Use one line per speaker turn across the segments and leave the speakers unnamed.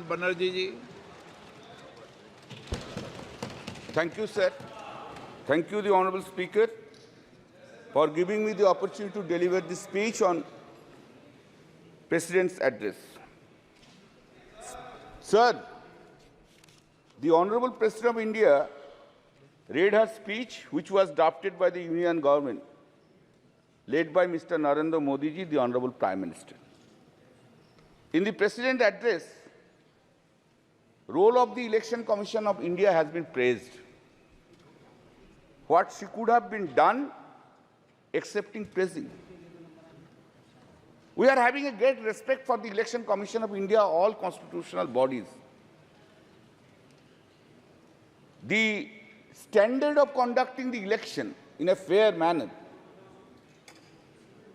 Banerjee ji.
Thank you, sir. Thank you, the Honorable Speaker, for giving me the opportunity to deliver this speech on President's address. Sir, the Honorable President of India read her speech, which was drafted by the Union Government, led by Mr. Narendra Modi ji, the Honorable Prime Minister. In the President's address, role of the Election Commission of India has been praised. What she could have been done, excepting praising. We are having a great respect for the Election Commission of India, all constitutional bodies. The standard of conducting the election in a fair manner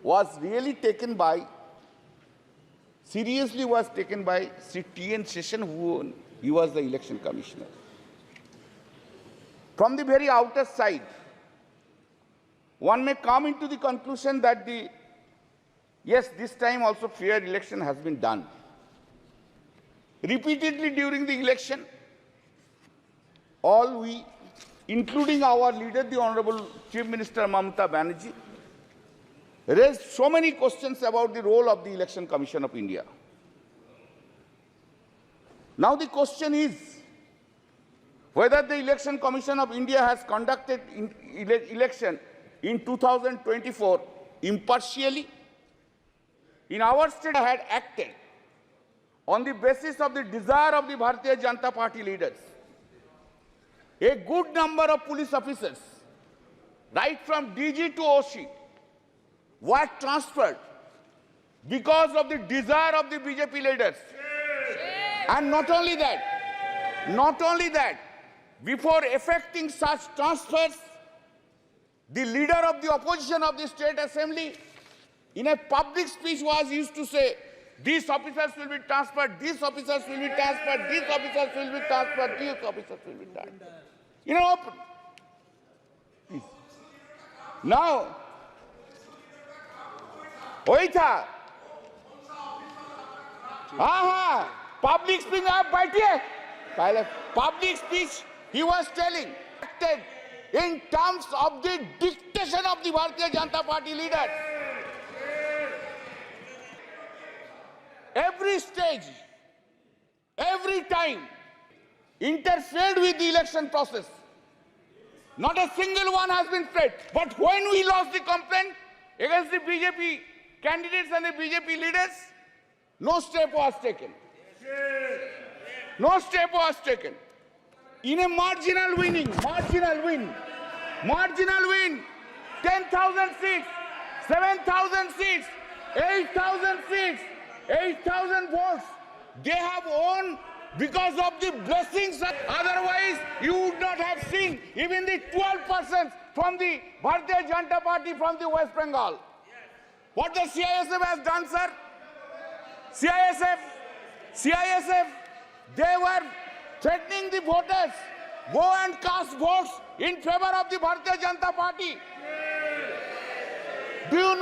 was really taken by, seriously was taken by Sri T.N. Session, who he was the election commissioner. From the very outer side, one may come into the conclusion that yes, this time also fair election has been done. Repeatedly during the election, all we, including our leader, the Honorable Chief Minister Mamata Banerjee, raised so many questions about the role of the Election Commission of India. Now the question is whether the Election Commission of India has conducted election in 2024 impartially. In our state, had acted on the basis of the desire of the Bharatiya Janata Party leaders. A good number of police officers, right from DG to OC, were transferred because of the desire of the BJP leaders. And not only that, before effecting such transfers, the leader of the opposition of the State Assembly, in a public speech, was used to say, these officers will be transferred, these officers will be transferred, these officers will be transferred, these officers will be transferred. You know, please. Now, वही था, हाँ, public speech, आप बैठिए, पहले public speech, he was telling, acted in terms of the dictation of the Bharatiya Janata Party leaders. Every stage, every time, interfered with the election process. Not a single one has been spread. But when we lost the complaint against the BJP candidates and the BJP leaders, no step was taken. No step was taken. In a marginal win, 10,000 seats, 7,000 seats, 8,000 seats, 8,000 votes, they have won because of the blessings. Otherwise, you would not have seen even the 12% from the Bharatiya Janata Party from the West Bengal. What the CISF has done, sir? CISF, they were threatening the voters, go and cast votes in favor of the Bharatiya Janata Party. Do you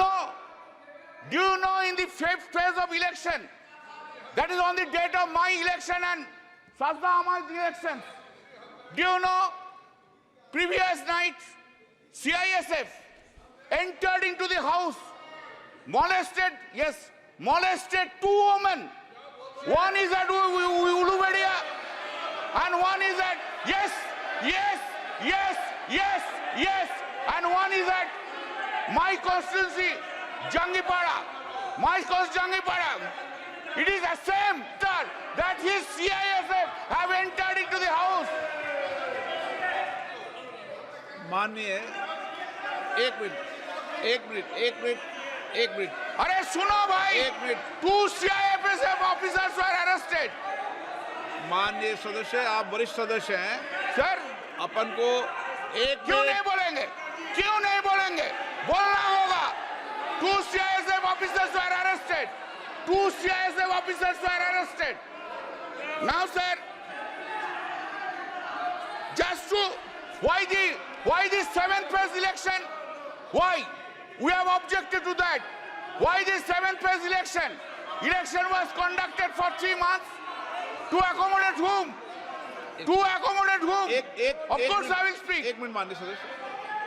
know in the fifth phase of election, that is on the date of my election and Sajda Ahmad's election, do you know, previous night, CISF entered into the house, molested two women. One is at Ulubedia and one is at, yes, and one is at my constituency, Jangipara. It is the same that his CISF have entered into the house.
माननीय एक minute
अरे सुनो भाई, 2 CISF officers were arrested.
माननीय सदस्य, आप वरिष्ठ सदस्य हैं
सर,
अपन को
क्यों नहीं बोलेंगे? बोलना होगा. 2 CISF officers were arrested. Now, sir, just to why the 7th phase election? Why? We have objected to that. Why the 7th phase election? Election was conducted for 3 months. To accommodate whom? To accommodate whom? Of course I will speak.
एक minute माननीय सदस्य,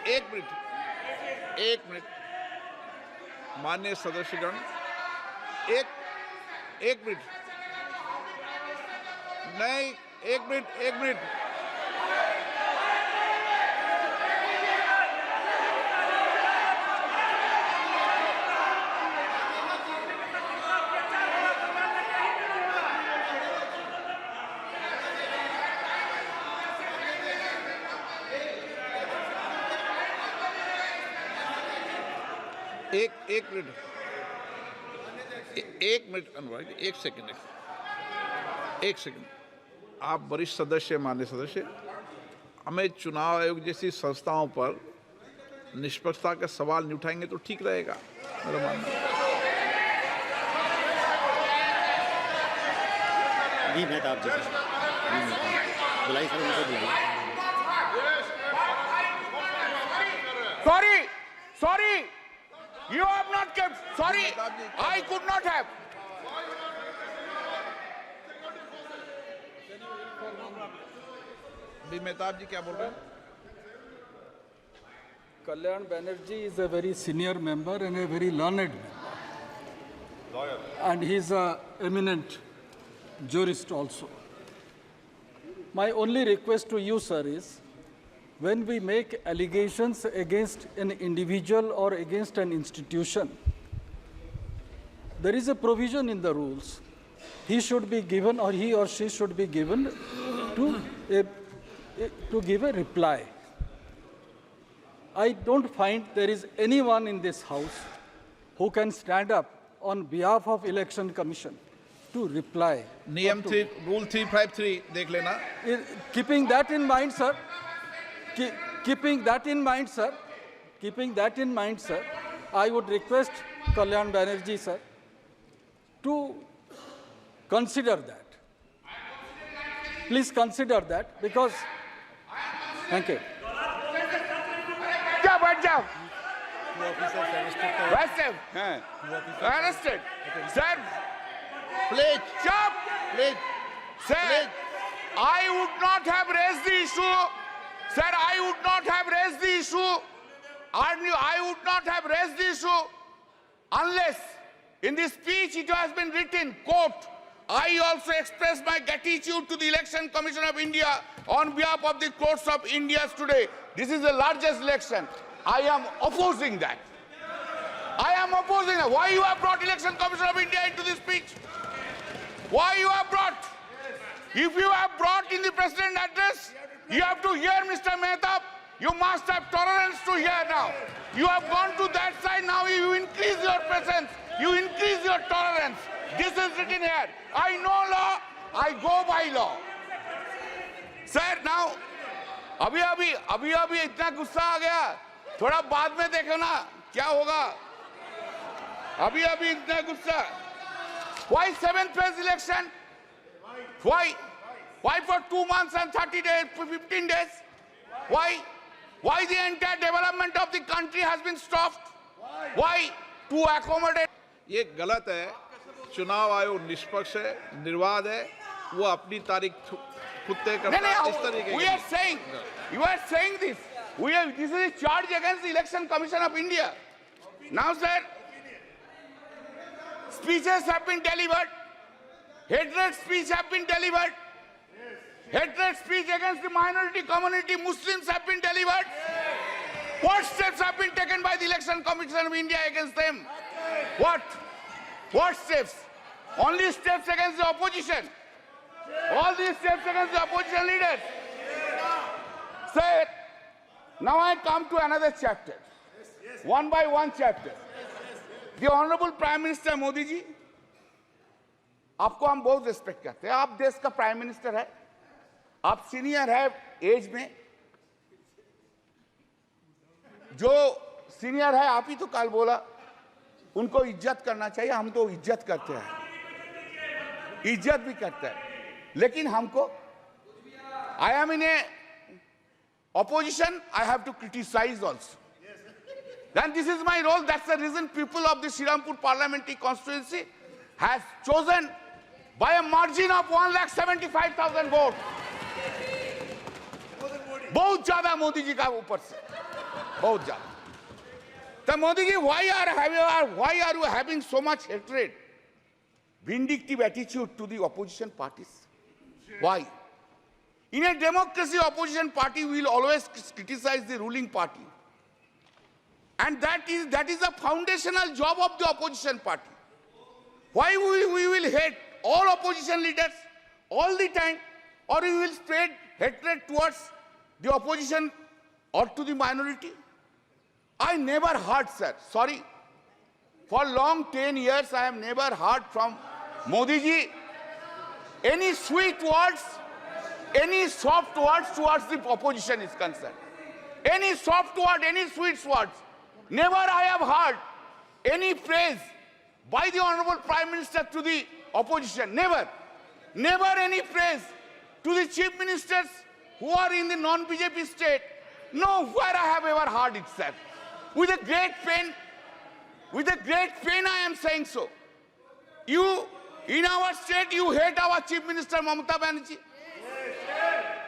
एक minute माननीय सदस्यगण, एक minute नहीं, एक minute एक minute अनुराग, एक सेकंड, आप वरिष्ठ सदस्य, माननीय सदस्य, हमें चुनाव आयोग जैसी संस्थाओं पर निष्पक्षता के सवाल नहीं उठाएंगे तो ठीक रहेगा, मेरा मानना है।
भी मेहताब जी, बुलाई सर, उनको दीजिए।
Sorry, you have not kept, sorry, I could not have.
भी मेहताब जी क्या बोल रहे हैं?
Kalyan Banerjee is a very senior member and a very learned member. Lawyer. And he is an eminent jurist also. My only request to you, sir, is when we make allegations against an individual or against an institution, there is a provision in the rules. He should be given, or he or she should be given to give a reply. I don't find there is anyone in this house who can stand up on behalf of Election Commission to reply.
नियम rule 353 देख लेना।
Keeping that in mind, sir, keeping that in mind, sir, I would request Kalyan Banerjee, sir, to consider that. Please consider that, because, thank you.
बैठ जाओ। Arrested. Sir,
please
Please. Sir, I would not have raised the issue. Sir, I would not have raised the issue. I would not have raised the issue unless in this speech it has been written, quote, I also express my gratitude to the Election Commission of India on behalf of the courts of India today. This is the largest election. I am opposing that. Why you have brought Election Commission of India into this speech? Why you have brought? If you have brought in the President's address, you have to hear Mr. Mehtab. You must have tolerance to hear now. You have gone to that side, now you increase your presence. You increase your tolerance. This is written here. I know law, I go by law. Sir, now, अभी इतना गुस्सा आ गया, थोड़ा बाद में देखो ना क्या होगा. अभी इतना गुस्सा. Why 7th phase election? Why for 2 months and 30 days, 15 days? Why the entire development of the country has been stopped? Why? To accommodate.
ये गलत है। चुनाव आयोग निष्पक्ष है, निर्वाध है, वो अपनी तारीख खुद तय करता है। इस तरीके
We are saying, you are saying this. This is a charge against the Election Commission of India. Now, sir, speeches have been delivered. Hatred speech have been delivered. Hatred speech against the minority community, Muslims have been delivered. What steps have been taken by the Election Commission of India against them? What steps? Only steps against the opposition. All these steps against the opposition leaders. Sir, now I come to another chapter. One by one chapter. The Honorable Prime Minister Modi ji, आपको हम बहुत respect करते हैं. आप देश का prime minister है, आप सीनियर है एज में. जो सीनियर है, आप ही तो कल बोला, उनको इज्जत करना चाहिए. हम तो इज्जत करते हैं, इज्जत भी करते हैं, लेकिन हमको, I am in a opposition, I have to criticize also. Then this is my role. That's the reason people of the Srirampur parliamentary constituency has chosen by a margin of 1,75,000 votes. बहुत ज्यादा मोदी जी का ऊपर से, बहुत ज्यादा. So Modi ji, why are you having so much hatred, vindictive attitude to the opposition parties? Why? In a democracy, opposition party will always criticize the ruling party. And that is the foundational job of the opposition party. Why we will hate all opposition leaders all the time, or we will spread hatred towards the opposition or to the minority? I never heard, sir, sorry, for long 10 years I have never heard from Modi ji any sweet words, any soft words towards the opposition is concerned. Any soft word, any sweet words. Never I have heard any praise by the Honorable Prime Minister to the opposition. Never. Never any praise to the chief ministers who are in the non-BJP state. Nowhere I have ever heard it, sir. With a great pain I am saying so. You, in our state, you hate our Chief Minister Mamata Banerjee.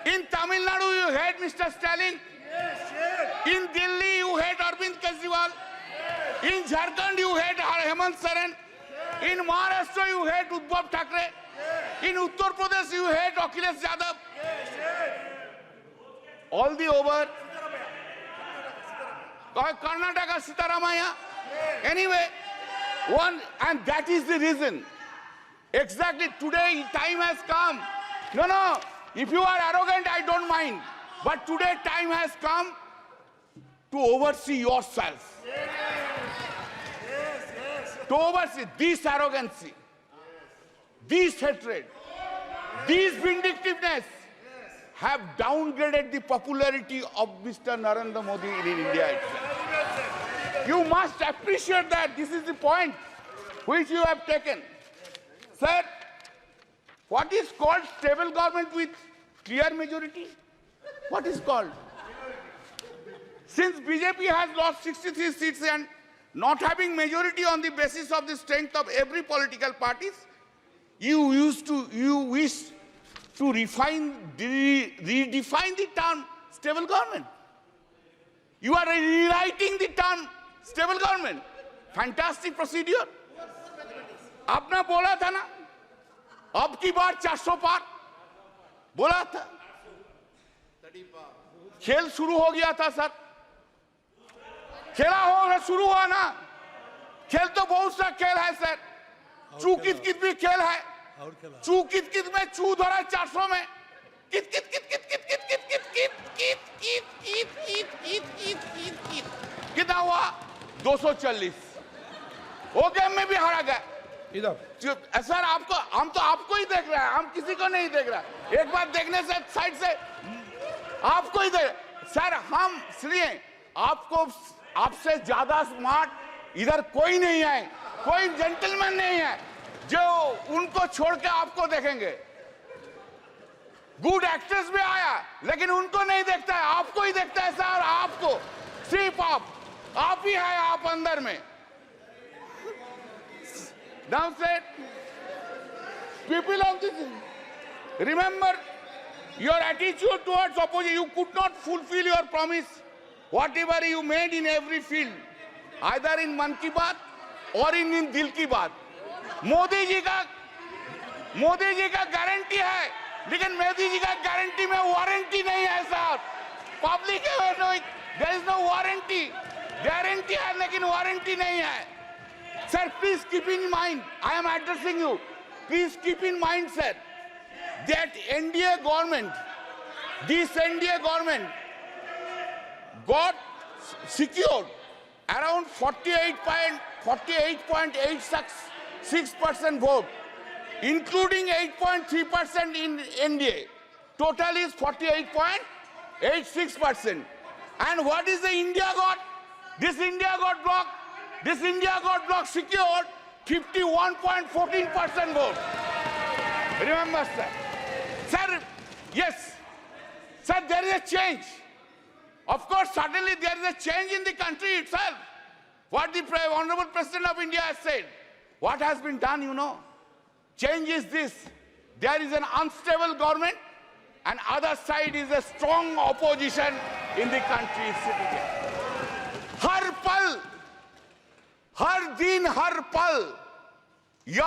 In Tamil Nadu, you hate Mr. Stalin. In Delhi, you hate Arvind Kejriwal. In Jharkhand, you hate Hemant Soren. In Maharashtra, you hate Uddhav Thackeray. In Uttar Pradesh, you hate Akhilesh Yadav. All the over. Karnataka, Sitaramaya. Anyway, and that is the reason. Exactly today, time has come. No, if you are arrogant, I don't mind. But today, time has come to oversee yourself. To oversee this arrogancy, this hatred, this vindictiveness have downgraded the popularity of Mr. Narendra Modi in India itself. You must appreciate that. This is the point which you have taken. Sir, what is called stable government with clear majority? What is called? Since BJP has lost 63 seats and not having majority on the basis of the strength of every political parties, you wish to redefine the term stable government. You are rewriting the term stable government. Fantastic procedure. आपने बोला था ना, अब की बार 400 पार बोला था. खेल शुरू हो गया था सर. खेला हो शुरू हुआ ना. खेल तो बहुत सा खेल है सर. चू कित कित भी खेल है. चू कित कित में चू धरा 400 में. कित कित कित कित कित कित कित कित कित कित कित कित कित कित कित कित कित कितना हुआ 240. वो गेम में भी हारा गया. इधर सर आपको हम तो आपको ही देख रहे हैं. हम किसी को नहीं देख रहा. एक बार देखने से साइड से आपको ही देख. सर हम सुनिए, आपको आपसे ज्यादा स्मार्ट इधर कोई नहीं है. कोई जेंटलमैन नहीं है जो उनको छोड़ के आपको देखेंगे. गुड एक्टर्स भी आया लेकिन उनको नहीं देखता है, आपको ही देखता है सर. आपको सिर्फ आप ही है आप अंदर में. Now said, people of this, remember your attitude towards opposition. You could not fulfill your promise, whatever you made in every field, either in Man Ki Baat or in Dil Ki Baat. Modi ji का guarantee है, लेकिन मोदी जी का guarantee में warranty नहीं है साहब. Public there is no warranty. Guarantee है लेकिन वारंटी नहीं है. Sir, please keep in mind, I am addressing you. Please keep in mind, sir, that NDA government, this NDA government got secured around 48.86% vote, including 8.3% in NDA. Total is 48.86%. And what is the India got? This India got bloc secured 51.14% vote. Remember, sir. Sir, yes. Sir, there is a change. Of course, suddenly there is a change in the country itself. What the Honorable President of India has said. What has been done, you know. Change is this. There is an unstable government and other side is a strong opposition in the country citizen. हर पल, हर दिन, हर पल, या